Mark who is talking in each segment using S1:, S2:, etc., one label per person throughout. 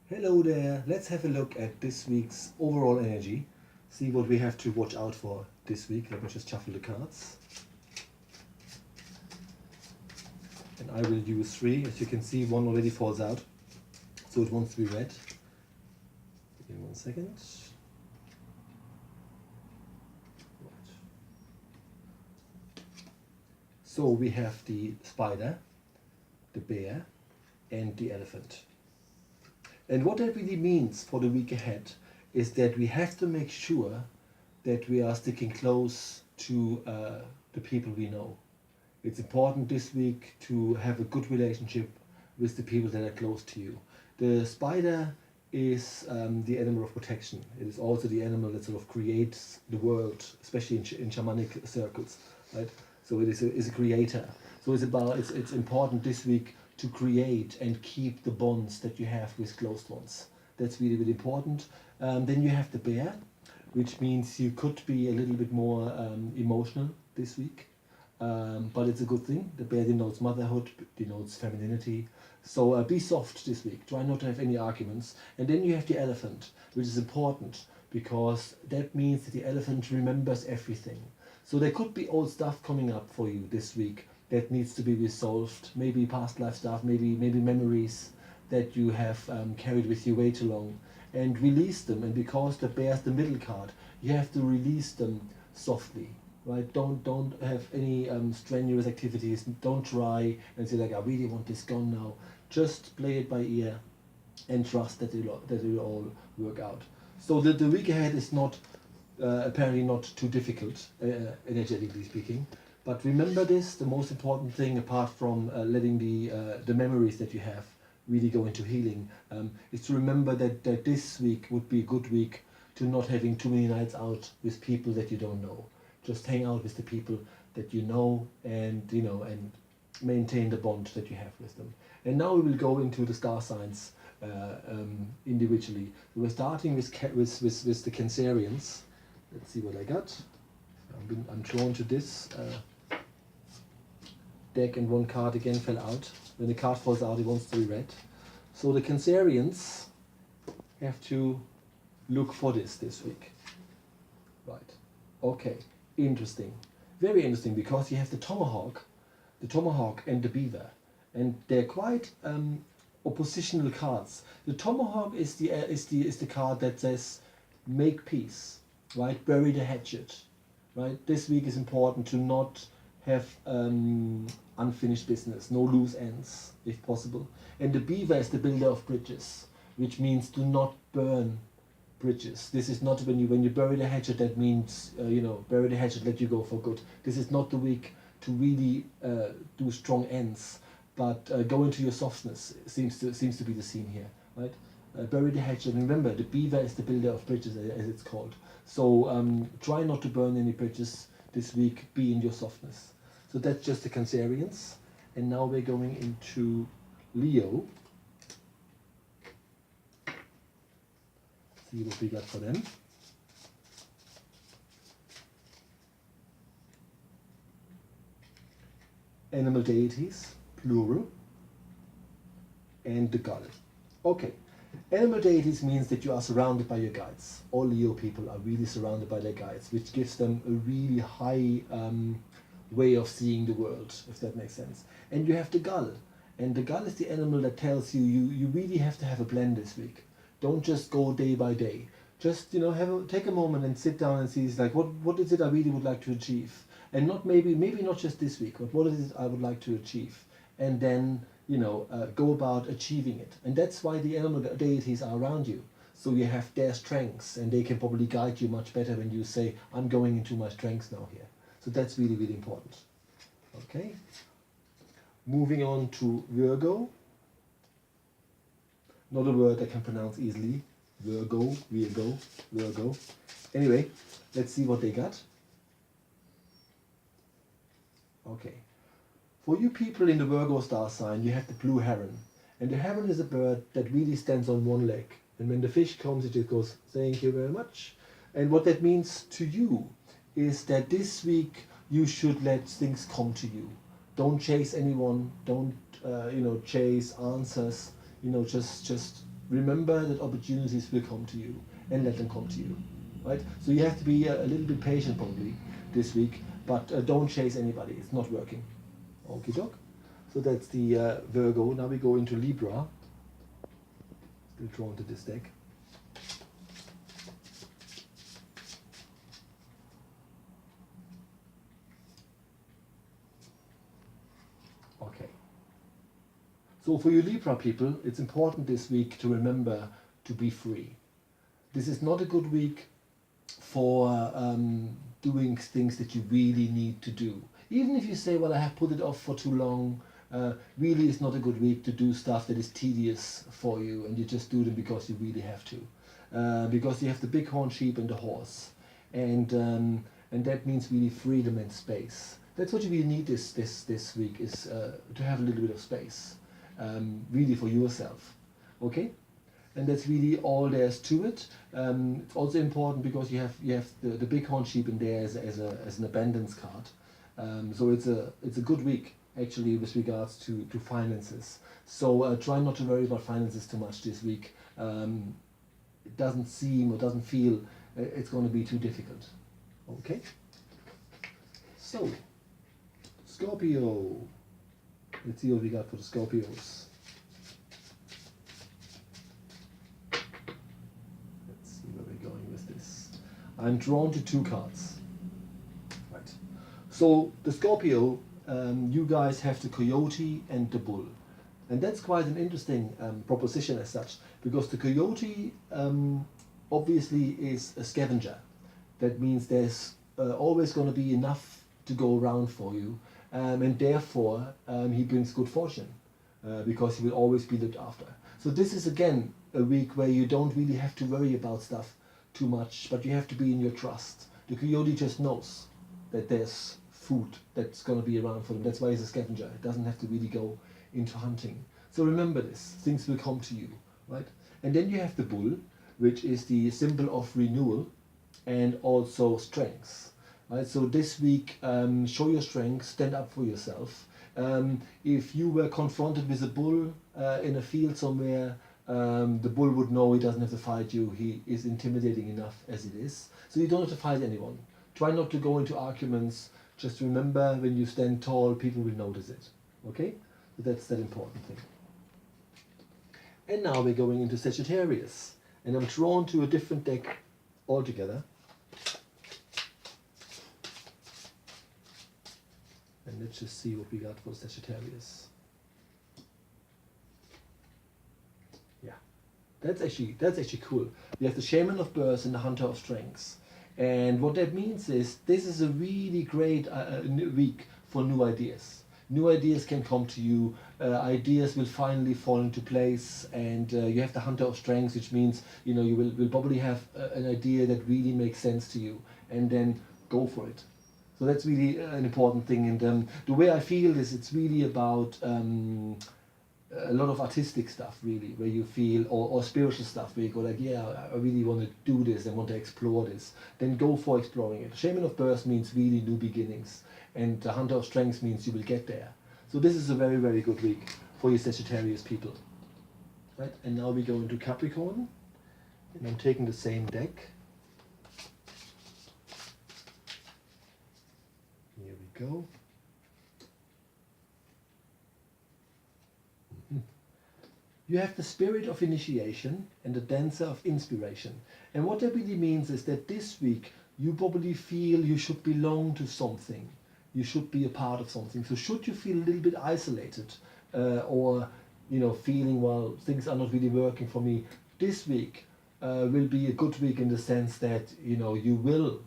S1: Hello there, let's have a look at this week's overall energy. See what we have to watch out for this week. Let me just shuffle the cards. And I will use three. As you can see, one already falls out, so it wants to be read. Give me 1 second. Right. So we have the spider, the bear, and the elephant. And what that really means for the week ahead is that we have to make sure that we are sticking close to the people we know. It's important this week to have a good relationship with the people that are close to you. The spider is the animal of protection. It is also the animal that sort of creates the world, especially in shamanic circles, right? So it is a creator. So it's important this week to create and keep the bonds that you have with close ones. That's really, really important. Then you have the bear, which means you could be a little bit more emotional this week. But it's a good thing. The bear denotes motherhood, denotes femininity. So be soft this week. Try not to have any arguments. And then you have the elephant, which is important because that means that the elephant remembers everything. So there could be old stuff coming up for you this week that needs to be resolved. Maybe past life stuff, maybe memories that you have carried with you way too long, and release them. And because the bear's the middle card, you have to release them softly. Right? Don't have any strenuous activities. Don't try and say like I really want this gone now. Just play it by ear and trust that it will all work out. So the week ahead is not apparently not too difficult, energetically speaking. But remember this: the most important thing, apart from letting the memories that you have really go into healing, is to remember that this week would be a good week to not having too many nights out with people that you don't know. Just hang out with the people that you know, and and maintain the bond that you have with them. And now we will go into the star signs individually. We're starting with the Cancerians. Let's see what I got. I'm drawn to this deck, and one card again fell out. When the card falls out, it wants to be read. So the Cancerians have to look for this week. Right. Okay. Interesting. Very interesting, because you have the tomahawk and the beaver, and they're quite oppositional cards. The tomahawk is the card that says make peace, right? Bury the hatchet, right? This week is important to not have unfinished business, no loose ends if possible. And the beaver is the builder of bridges, which means do not burn bridges. This is not when you bury the hatchet. That means bury the hatchet, let you go for good. This is not the week to really do strong ends, but go into your softness. Seems to be the scene here, right? Bury the hatchet. And remember, the beaver is the builder of bridges, as it's called. So try not to burn any bridges this week. Be in your softness. So that's just the Cancerians. And now we're going into Leo. See what we got for them. Animal deities, plural, and the gull. Okay, animal deities means that you are surrounded by your guides. All Leo people are really surrounded by their guides, which gives them a really high way of seeing the world, if that makes sense. And you have the gull, and the gull is the animal that tells you really have to have a plan this week. Don't just go day by day. Just take a moment and sit down and see like what is it I really would like to achieve, and not maybe not just this week, but what is it I would like to achieve, and then go about achieving it. And that's why the animal deities are around you. So you have their strengths, and they can probably guide you much better when you say I'm going into my strengths now here. So that's really, really important. Okay. Moving on to Virgo. Not a word I can pronounce easily. Virgo. Anyway, let's see what they got. Okay. For you people in the Virgo star sign, you have the blue heron. And the heron is a bird that really stands on one leg. And when the fish comes, it just goes, thank you very much. And what that means to you is that this week you should let things come to you. Don't chase anyone. Don't chase answers. Just remember that opportunities will come to you, and let them come to you, right? So you have to be a little bit patient probably this week, but don't chase anybody. It's not working. Okay, doc. So that's the Virgo. Now we go into Libra. Still drawn to this deck. Okay. So for you Libra people, it's important this week to remember to be free. This is not a good week for doing things that you really need to do. Even if you say, well, I have put it off for too long, really it's not a good week to do stuff that is tedious for you, and you just do them because you really have to. Because you have the bighorn sheep and the horse. And that means really freedom and space. That's what you really need this week, is to have a little bit of space, really for yourself. Okay? And that's really all there is to it. It's also important because you have the bighorn sheep in there as an abundance card. So it's a good week actually with regards to finances. So try not to worry about finances too much this week. It doesn't seem or doesn't feel it's going to be too difficult. Okay. So Scorpio. Let's see what we got for the Scorpios. I'm drawn to two cards. Right. So the Scorpio, you guys have the Coyote and the Bull. And that's quite an interesting proposition as such, because the Coyote obviously is a scavenger. That means there's always going to be enough to go around for you, and therefore he brings good fortune, because he will always be looked after. So this is again a week where you don't really have to worry about stuff too much, but you have to be in your trust. The Coyote just knows that there's food that's going to be around for them. That's why he's a scavenger. It doesn't have to really go into hunting. So remember this, things will come to you, right? And then you have the Bull, which is the symbol of renewal and also strength, right? So this week, show your strength, stand up for yourself. If you were confronted with a bull in a field somewhere, the bull would know he doesn't have to fight you. He is intimidating enough as it is. So you don't have to fight anyone. Try not to go into arguments. Just remember, when you stand tall, people will notice it. Okay? So that's that important thing. And now we're going into Sagittarius. And I'm drawn to a different deck altogether. And let's just see what we got for Sagittarius. That's actually cool. We have the Shaman of Birth and the Hunter of Strengths. And what that means is this is a really great week for new ideas. New ideas can come to you. Ideas will finally fall into place. And you have the Hunter of Strengths, which means you will probably have an idea that really makes sense to you. And then go for it. So that's really an important thing. And the way I feel is it's really about a lot of artistic stuff, really, where you feel, or spiritual stuff, where you go like, yeah, I really want to do this, I want to explore this. Then go for exploring it. Shaman of Birth means really new beginnings, and the Hunter of Strengths means you will get there. So this is a very, very good week for you Sagittarius people. Right, and now we go into Capricorn, and I'm taking the same deck. Here we go. You have the Spirit of Initiation and the Dancer of Inspiration. And what that really means is that this week you probably feel you should belong to something. You should be a part of something. So should you feel a little bit isolated or feeling, well, things are not really working for me, this week will be a good week in the sense that you will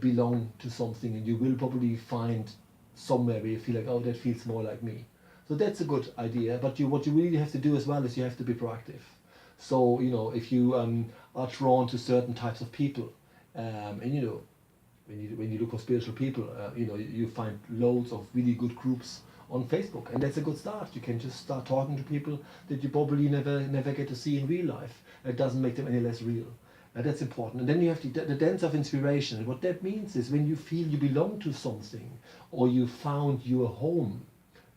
S1: belong to something, and you will probably find somewhere where you feel like, oh, that feels more like me. So that's a good idea, but what you really have to do as well is you have to be proactive. So, if you are drawn to certain types of people, and when you look for spiritual people, you find loads of really good groups on Facebook, and that's a good start. You can just start talking to people that you probably never get to see in real life. It doesn't make them any less real. That's important. And then you have the dance of inspiration. And what that means is when you feel you belong to something, or you found your home.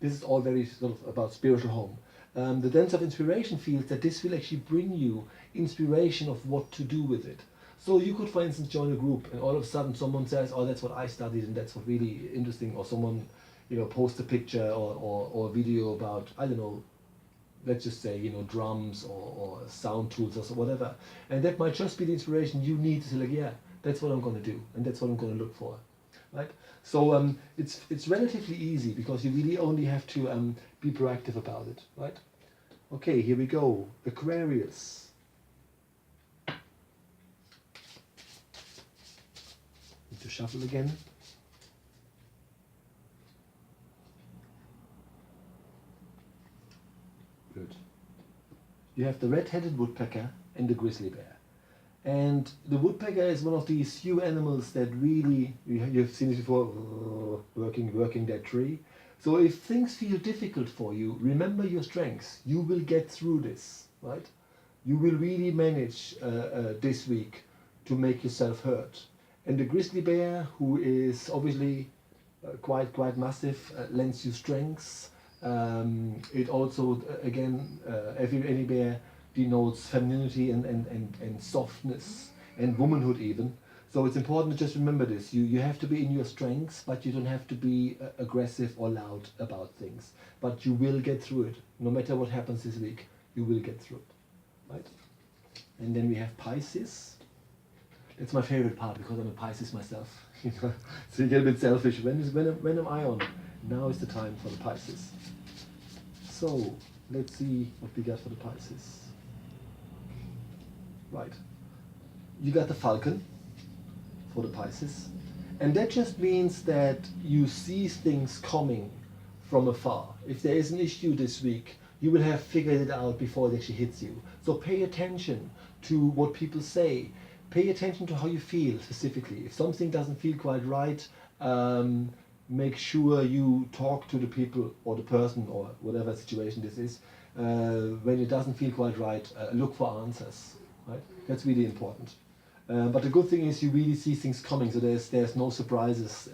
S1: This is all very sort of about spiritual home. The Dance of Inspiration feels that this will actually bring you inspiration of what to do with it. So you could, for instance, join a group and all of a sudden someone says, oh, that's what I studied and that's what really interesting, or someone, you know, posts a picture or a video about, I don't know, let's just say, you know, drums or sound tools or so, whatever. And that might just be the inspiration you need to say, like, yeah, that's what I'm going to do and that's what I'm going to look for, right? So it's relatively easy because you really only have to be proactive about it, right? Okay, here we go. Aquarius. Need to shuffle again. Good. You have the red-headed woodpecker and the grizzly bear. And the woodpecker is one of these few animals that really, you've seen it before, working that tree. So if things feel difficult for you, remember your strengths. You will get through this, right? You will really manage this week to make yourself heard. And the grizzly bear, who is obviously quite massive, lends you strengths. It also, again, any bear denotes femininity and softness and womanhood even. So it's important to just remember this. You have to be in your strengths, but you don't have to be aggressive or loud about things. But you will get through it. No matter what happens this week, you will get through it, right? And then we have Pisces. That's my favorite part because I'm a Pisces myself. You know? So you get a bit selfish. When am I on? Now is the time for the Pisces. So let's see what we got for the Pisces. Right. You got the Falcon for the Pisces. And that just means that you see things coming from afar. If there is an issue this week, you will have figured it out before it actually hits you. So pay attention to what people say. Pay attention to how you feel specifically. If something doesn't feel quite right, make sure you talk to the people or the person or whatever situation this is. When it doesn't feel quite right, look for answers. Right? That's really important. But the good thing is you really see things coming, so there's no surprises.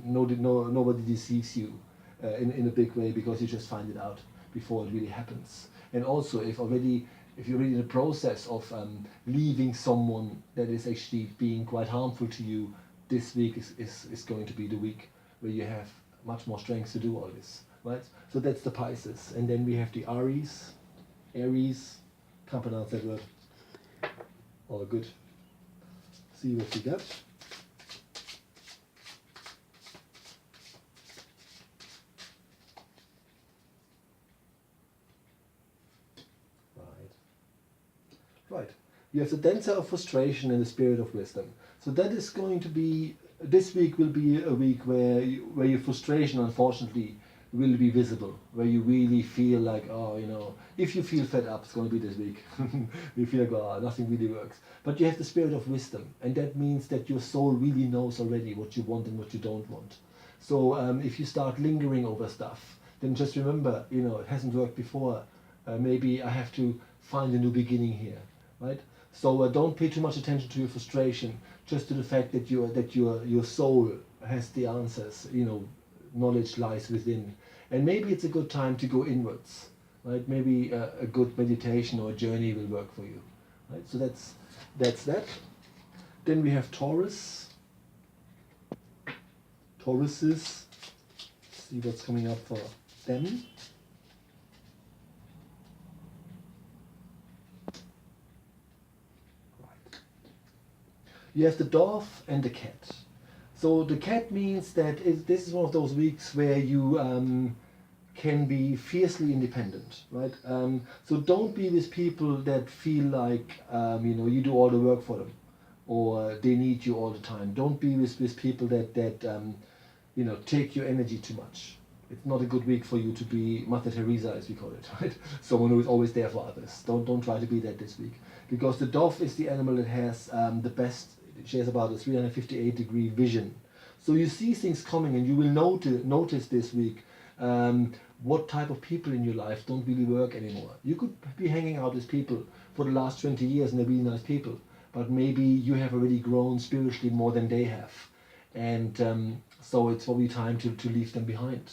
S1: Nobody deceives you in a big way because you just find it out before it really happens. And also, if you're already in the process of leaving someone that is actually being quite harmful to you, this week is going to be the week where you have much more strength to do all this, right? So that's the Pisces. And then we have the Aries, can't pronounce that word. All good. See what we got. Right. You have the dancer of frustration and the spirit of wisdom. So that is going to be, this week will be a week where your frustration, unfortunately, will be visible, where you really feel like, oh, you know, if you feel fed up, it's going to be this week. You feel like, oh, nothing really works. But you have the spirit of wisdom, and that means that your soul really knows already what you want and what you don't want. So if you start lingering over stuff, then just remember, you know, it hasn't worked before. Maybe I have to find a new beginning here, right? So don't pay too much attention to your frustration, just to the fact that your soul has the answers. You know, knowledge lies within. And maybe it's a good time to go inwards, right? Maybe a good meditation or a journey will work for you, right? So that's that. Then we have Taurus. Tauruses. See what's coming up for them. Right. You have the dove and the cat. So the cat means that this is one of those weeks where you can be fiercely independent, right? So don't be with people that feel like you know, you do all the work for them, or they need you all the time. Don't be with people that you know, take your energy too much. It's not a good week for you to be Mother Teresa, as we call it, right? Someone who is always there for others. Don't try to be that this week, because the dove is the animal that has the best. She has about a 358-degree vision. So you see things coming, and you will notice this week what type of people in your life don't really work anymore. You could be hanging out with people for the last 20 years and they're really nice people, but maybe you have already grown spiritually more than they have. And so it's probably time to leave them behind.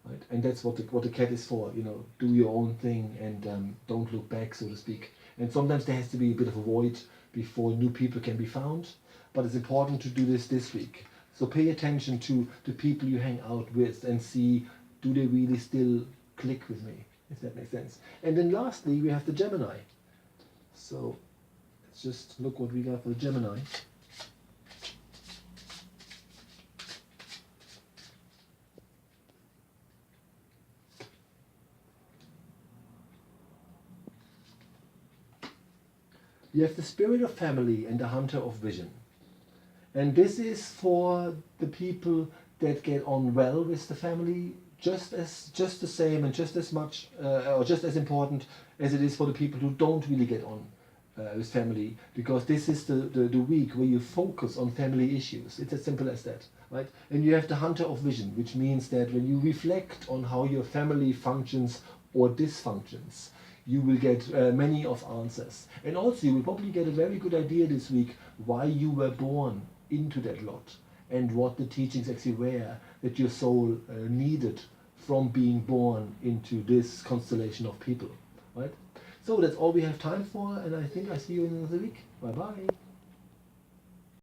S1: right? And that's what the cat is for, you know, do your own thing and don't look back, so to speak. And sometimes there has to be a bit of a void before new people can be found, but it's important to do this week. So pay attention to the people you hang out with and see, do they really still click with me, if that makes sense. And then lastly, we have the Gemini. So let's just look what we got for the Gemini. You have the Spirit of Family and the Hunter of Vision. And this is for the people that get on well with the family, just the same and just as much or just as important as it is for the people who don't really get on with family, because this is the week where you focus on family issues. It's as simple as that, right? And you have the Hunter of Vision, which means that when you reflect on how your family functions or dysfunctions, you will get many of answers. And also you will probably get a very good idea this week why you were born into that lot and what the teachings actually were that your soul needed from being born into this constellation of people, right? So that's all we have time for, and I think I see you in another week. Bye bye.